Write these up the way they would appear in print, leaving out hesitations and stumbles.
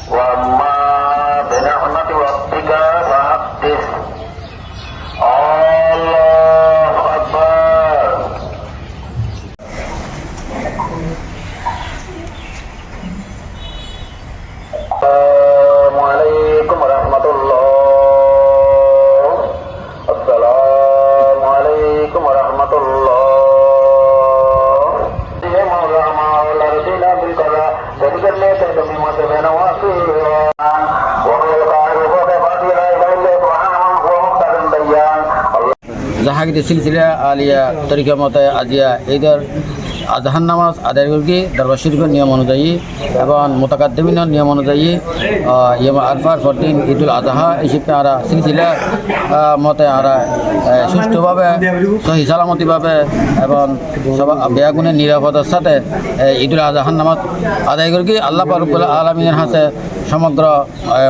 وأما بنعمة ربك فحدث الله أكبر السلام عليكم ورحمة الله السلام عليكم ورحمة الله জাহাঙ্গীর সিলসিলা আলিয়া তরিকা মতে আজিয়া ঈদের আজহার নামাজ আদায় করি দরবার শরীফের নিয়ম অনুযায়ী এবং মোতাকাদ্দিমিনের নিয়ম অনুযায়ী ইয়ম আরফার পরদিন ঈদুল আজহা হিসেবে আমরা সিলসিলা মতে আমরা সুষ্ঠুভাবে সহি সালামতিভাবে এবং সব বেয়াগুনের নিরাপদার সাথে ঈদুল আজহার নামাজ আদায় করি আল্লাহ রব্বুল আলামিনের হাতে সমগ্র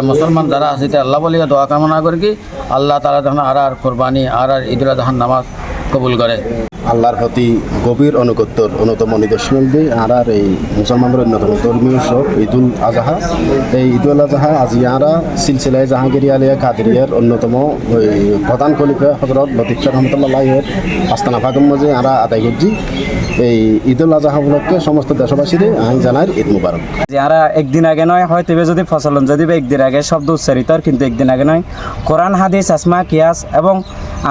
মুসলমান যারা আছে আল্লাহ বলিয়া দোয়া কামনা করি আল্লাহ তাআলা যখন আর কোরবানি আর ঈদুল আজহার নামাজ কবুল করে। আল্লাহর প্রতি গভীর অনুগত্যর অন্যতম নিদর্শন দিয়ে আর এই মুসলমানদের অন্যতম ধর্মীয় উৎসব ঈদুল আজহা। এই ঈদুল আজহা আজি আমরা সিলসিলায় জাহাঙ্গীর আলিয়া কাদেরিয়ার অন্যতম ওই প্রধান খলিফা হজরত লতিফ শাহ রহমতুল্লাহের আস্তানা ফাগম মজে আমরা আদায় করছি। এই ঈদুল আজহা উপলক্ষে সমস্ত দেশবাসীর আইন জানার ঈদ মুবারক। যারা একদিন আগে নয় হয়তো যদি ফসলন যদি একদিন আগে শব্দ উচ্চারিত কিন্তু একদিন আগে নয় কোরআন হাদিস আসমা কিয়াস এবং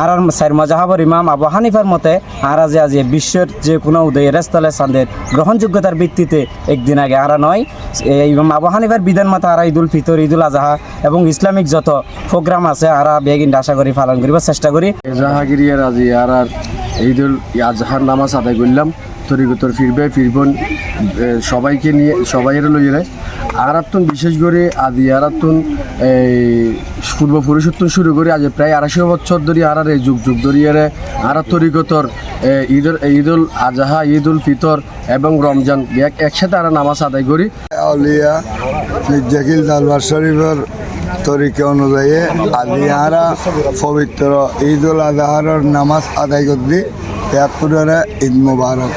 আর সাইর মজাহাবর ইমাম আবু হানিফার মতে আর আজ বিশ্বের যে কোনো উদয়ের স্থলে চাঁদের গ্রহণযোগ্যতার ভিত্তিতে একদিন আগে আরা নয় ইমাম আবু হানিফার বিধান মতো আরা ঈদুল ফিতর ঈদুল আজহা এবং ইসলামিক যত প্রোগ্রাম আছে আরা বেগিন আশা করি পালন করিবার চেষ্টা করি। জাহাঙ্গীরিয়ার আজি আর ঈদুল আজহার নামাজ আদায় করলাম তরিকতর ফিরবন সবাইকে নিয়ে সবাইয়ের লইয়ে আর বিশেষ করে আদি আর এই পূর্বপুরুষত্বন শুরু করে আজ প্রায় 250 বছর ধরে আর এই যুগ ধরিয়ে আর তরিকতর ঈদুল আজহা ঈদুল ফিতর এবং রমজান একসাথে আর নামাজ আদায় করি। আউলিয়া জাকিল দরবার শরীফের তরিকা অনুযায়ী আলিয়ারা পবিত্র ঈদুল আজহার নামাজ আদায় করবি ঈদ মুবারক।